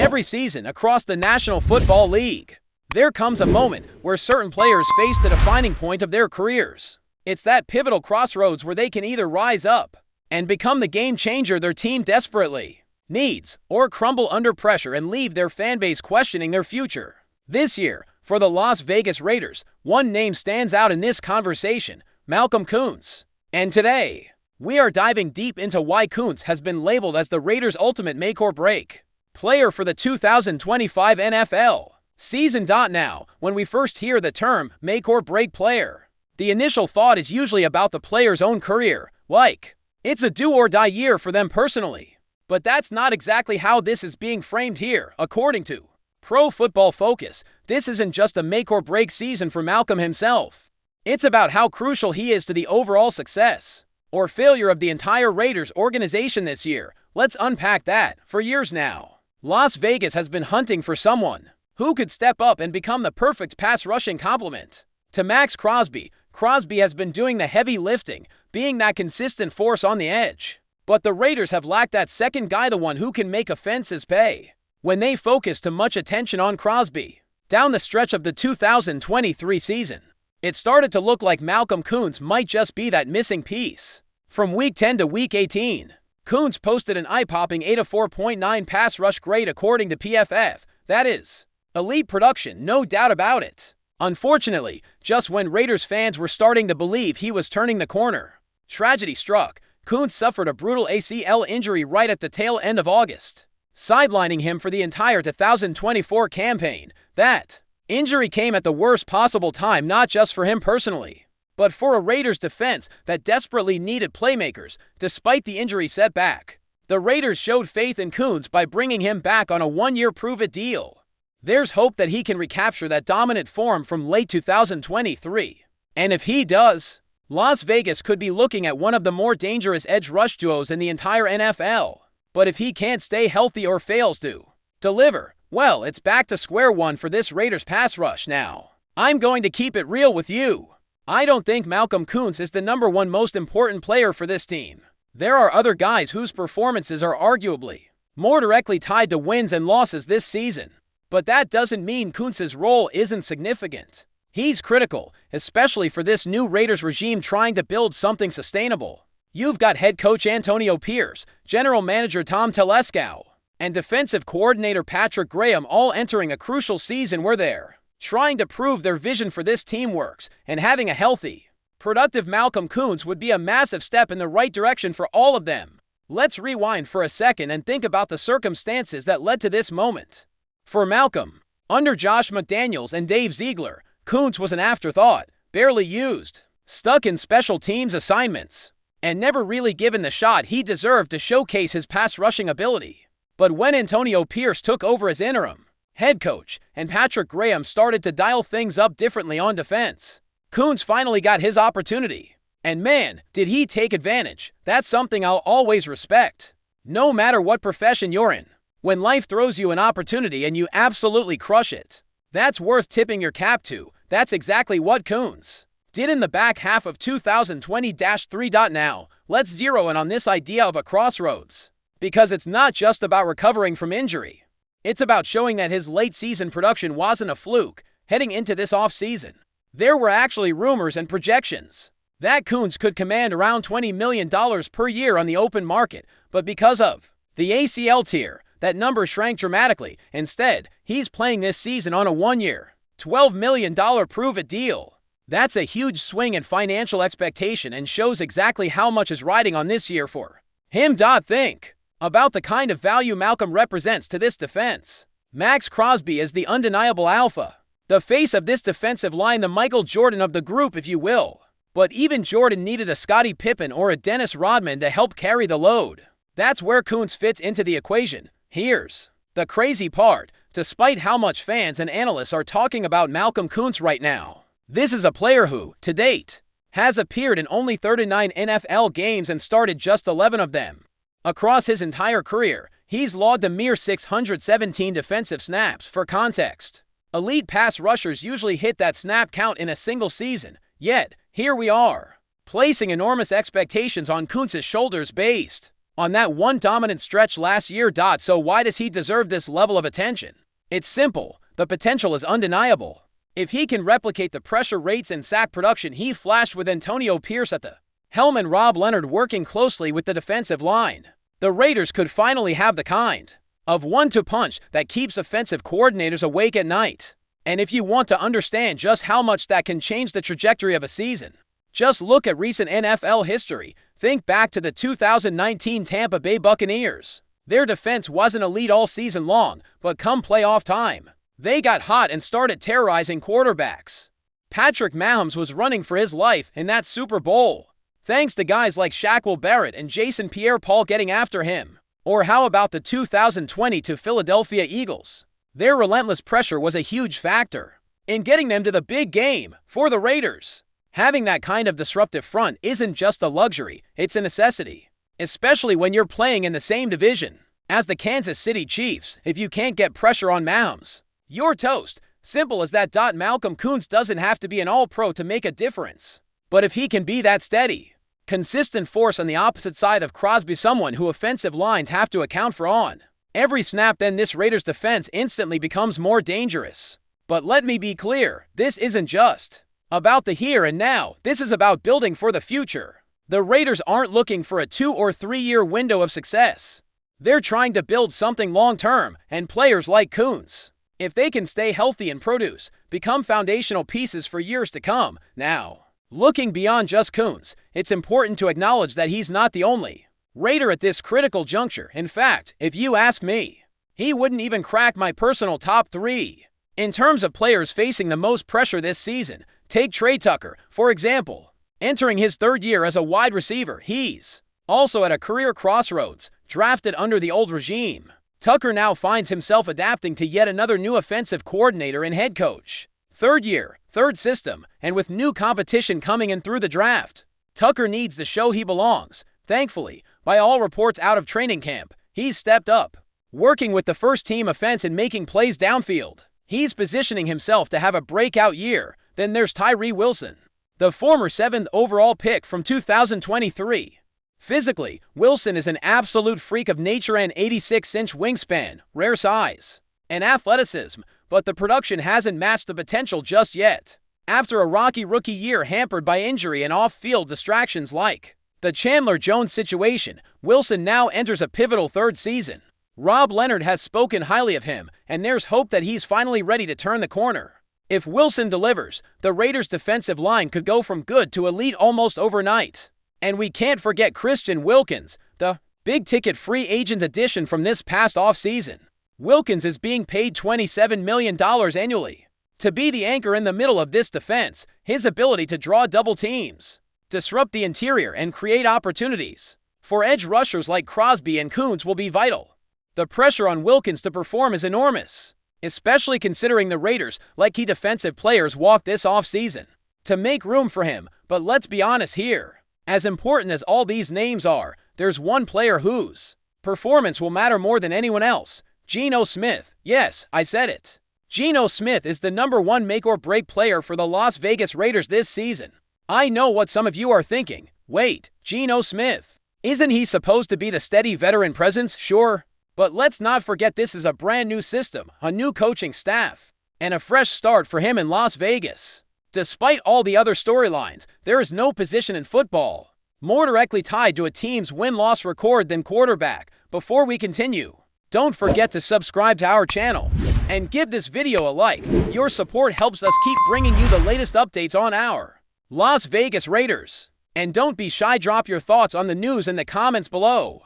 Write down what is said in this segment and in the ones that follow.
Every season across the National Football League, there comes a moment where certain players face the defining point of their careers. It's that pivotal crossroads where they can either rise up and become the game changer their team desperately needs, or crumble under pressure and leave their fanbase questioning their future. This year, for the Las Vegas Raiders, one name stands out in this conversation: Malcolm Coons. And today, we are diving deep into why Coons has been labeled as the Raiders' ultimate make-or-break player for the 2025 NFL season. Now, when we first hear the term make-or-break player, the initial thought is usually about the player's own career, like it's a do-or-die year for them personally. But that's not exactly how this is being framed here. According to Pro Football Focus, this isn't just a make-or-break season for Malcolm himself. It's about how crucial he is to the overall success or failure of the entire Raiders organization this year. Let's unpack that. For years now, Las Vegas has been hunting for someone who could step up and become the perfect pass rushing complement to Max Crosby. Crosby has been doing the heavy lifting, being that consistent force on the edge. But the Raiders have lacked that second guy, the one who can make offenses pay when they focus too much attention on Crosby. Down the stretch of the 2023 season, it started to look like Malcolm Coons might just be that missing piece. From Week 10 to Week 18, Coons posted an eye-popping 84.9 pass rush grade according to PFF. That is elite production, no doubt about it. Unfortunately, just when Raiders fans were starting to believe he was turning the corner, tragedy struck. Coons suffered a brutal ACL injury right at the tail end of August, sidelining him for the entire 2024 campaign. That injury came at the worst possible time, not just for him personally, but for a Raiders defense that desperately needed playmakers. Despite the injury setback, the Raiders showed faith in Coons by bringing him back on a one-year prove-it deal. There's hope that he can recapture that dominant form from late 2023. And if he does, Las Vegas could be looking at one of the more dangerous edge rush duos in the entire NFL. But if he can't stay healthy or fails to deliver, well, it's back to square one for this Raiders pass rush now. I'm going to keep it real with you. I don't think Malcolm Coons is the number one most important player for this team. There are other guys whose performances are arguably more directly tied to wins and losses this season. But that doesn't mean Coons' role isn't significant. He's critical, especially for this new Raiders regime trying to build something sustainable. You've got head coach Antonio Pierce, general manager Tom Telesco, and defensive coordinator Patrick Graham all entering a crucial season where they're trying to prove their vision for this team works, and having a healthy, productive Malcolm Coons would be a massive step in the right direction for all of them. Let's rewind for a second and think about the circumstances that led to this moment. For Malcolm, under Josh McDaniels and Dave Ziegler, Coons was an afterthought, barely used, stuck in special teams assignments, and never really given the shot he deserved to showcase his pass rushing ability. But when Antonio Pierce took over as interim head coach and Patrick Graham started to dial things up differently on defense, Coons finally got his opportunity. And man, did he take advantage. That's something I'll always respect. No matter what profession you're in, when life throws you an opportunity and you absolutely crush it, that's worth tipping your cap to. That's exactly what Coons did in the back half of 2020-3. Now, let's zero in on this idea of a crossroads, because it's not just about recovering from injury. It's about showing that his late-season production wasn't a fluke. Heading into this offseason, there were actually rumors and projections that Coons could command around $20 million per year on the open market, but because of the ACL tear, that number shrank dramatically. Instead, he's playing this season on a one-year, $12 million prove-it deal. That's a huge swing in financial expectation and shows exactly how much is riding on this year for him. Think about the kind of value Malcolm represents to this defense. Max Crosby is the undeniable alpha, the face of this defensive line, the Michael Jordan of the group, if you will. But even Jordan needed a Scottie Pippen or a Dennis Rodman to help carry the load. That's where Coons fits into the equation. Here's the crazy part. Despite how much fans and analysts are talking about Malcolm Coons right now, this is a player who, to date, has appeared in only 39 NFL games and started just 11 of them. Across his entire career, he's logged a mere 617 defensive snaps. For context, elite pass rushers usually hit that snap count in a single season. Yet, here we are, placing enormous expectations on Coons' shoulders based on that one dominant stretch last year. So why does he deserve this level of attention? It's simple. The potential is undeniable. If he can replicate the pressure rates and sack production he flashed with Antonio Pierce at the helm and Rob Leonard working closely with the defensive line, the Raiders could finally have the kind of one-two punch that keeps offensive coordinators awake at night. And if you want to understand just how much that can change the trajectory of a season, just look at recent NFL history. Think back to the 2019 Tampa Bay Buccaneers. Their defense wasn't elite all season long, but come playoff time, they got hot and started terrorizing quarterbacks. Patrick Mahomes was running for his life in that Super Bowl, thanks to guys like Shaquille Barrett and Jason Pierre-Paul getting after him. Or how about the 2020 Philadelphia Eagles? Their relentless pressure was a huge factor in getting them to the big game. For the Raiders, having that kind of disruptive front isn't just a luxury, it's a necessity. Especially when you're playing in the same division as the Kansas City Chiefs. If you can't get pressure on Mahomes, you're toast. Simple as that. Malcolm Coons doesn't have to be an all-pro to make a difference. But if he can be that steady, consistent force on the opposite side of Crosby, someone who offensive lines have to account for on every snap, then this Raiders defense instantly becomes more dangerous. But let me be clear, this isn't just about the here and now. This is about building for the future. The Raiders aren't looking for a 2 or 3 year window of success. They're trying to build something long-term, and players like Coons, if they can stay healthy and produce, become foundational pieces for years to come. Now, looking beyond just Coons, it's important to acknowledge that he's not the only Raider at this critical juncture. In fact, if you ask me, he wouldn't even crack my personal top 3. In terms of players facing the most pressure this season, take Trey Tucker, for example. Entering his 3rd year as a wide receiver, he's also at a career crossroads. Drafted under the old regime, Tucker now finds himself adapting to yet another new offensive coordinator and head coach. 3rd year, 3rd system, and with new competition coming in through the draft, Tucker needs to show he belongs. Thankfully, by all reports out of training camp, he's stepped up, working with the first-team offense and making plays downfield. He's positioning himself to have a breakout year. Then there's Tyree Wilson, the former 7th overall pick from 2023. Physically, Wilson is an absolute freak of nature and 86-inch wingspan, rare size, and athleticism, but the production hasn't matched the potential just yet. After a rocky rookie year hampered by injury and off-field distractions like the Chandler Jones situation, Wilson now enters a pivotal 3rd season. Rob Leonard has spoken highly of him, and there's hope that he's finally ready to turn the corner. If Wilson delivers, the Raiders' defensive line could go from good to elite almost overnight. And we can't forget Christian Wilkins, the big-ticket free agent addition from this past offseason. Wilkins is being paid $27 million annually to be the anchor in the middle of this defense. His ability to draw double teams, disrupt the interior, and create opportunities for edge rushers like Crosby and Coons will be vital. The pressure on Wilkins to perform is enormous, especially considering the Raiders let key defensive players walk this offseason to make room for him. But let's be honest here. As important as all these names are, there's one player whose performance will matter more than anyone else. Gino Smith. Yes, I said it. Gino Smith is the #1 make-or-break player for the Las Vegas Raiders this season. I know what some of you are thinking. Wait, Gino Smith? Isn't he supposed to be the steady veteran presence? Sure. But let's not forget this is a brand new system, a new coaching staff, and a fresh start for him in Las Vegas. Despite all the other storylines, there is no position in football more directly tied to a team's win-loss record than quarterback. Before we continue, don't forget to subscribe to our channel and give this video a like. Your support helps us keep bringing you the latest updates on our Las Vegas Raiders. And don't be shy, drop your thoughts on the news in the comments below.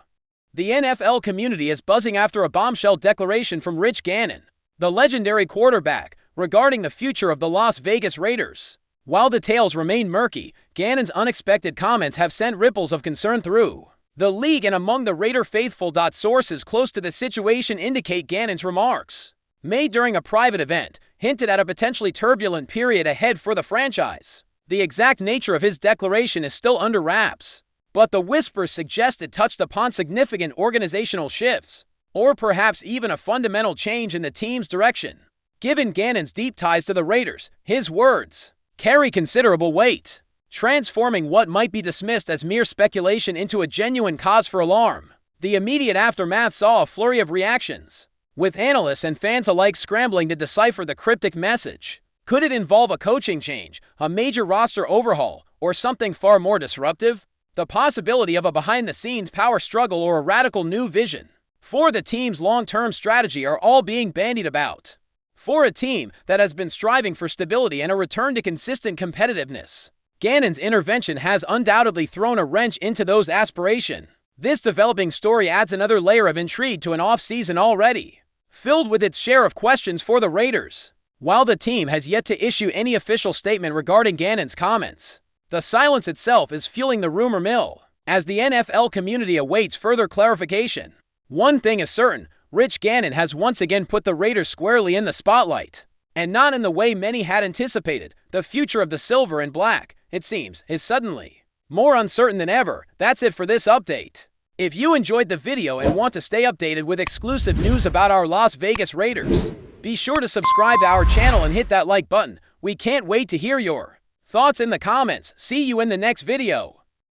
The NFL community is buzzing after a bombshell declaration from Rich Gannon, the legendary quarterback, regarding the future of the Las Vegas Raiders. While details remain murky, Gannon's unexpected comments have sent ripples of concern through the league and among the Raider faithful. Sources close to the situation indicate Gannon's remarks, made during a private event, hinted at a potentially turbulent period ahead for the franchise. The exact nature of his declaration is still under wraps, but the whispers suggest it touched upon significant organizational shifts, or perhaps even a fundamental change in the team's direction. Given Gannon's deep ties to the Raiders, his words carry considerable weight, transforming what might be dismissed as mere speculation into a genuine cause for alarm. The immediate aftermath saw a flurry of reactions, with analysts and fans alike scrambling to decipher the cryptic message. Could it involve a coaching change, a major roster overhaul, or something far more disruptive? The possibility of a behind-the-scenes power struggle or a radical new vision for the team's long-term strategy are all being bandied about. For a team that has been striving for stability and a return to consistent competitiveness, Gannon's intervention has undoubtedly thrown a wrench into those aspirations. This developing story adds another layer of intrigue to an off-season already filled with its share of questions for the Raiders. While the team has yet to issue any official statement regarding Gannon's comments, the silence itself is fueling the rumor mill as the NFL community awaits further clarification. One thing is certain, Rich Gannon has once again put the Raiders squarely in the spotlight, and not in the way many had anticipated. The future of the silver and black, it seems, is suddenly more uncertain than ever. That's it for this update. If you enjoyed the video and want to stay updated with exclusive news about our Las Vegas Raiders, be sure to subscribe to our channel and hit that like button. We can't wait to hear your thoughts in the comments. See you in the next video.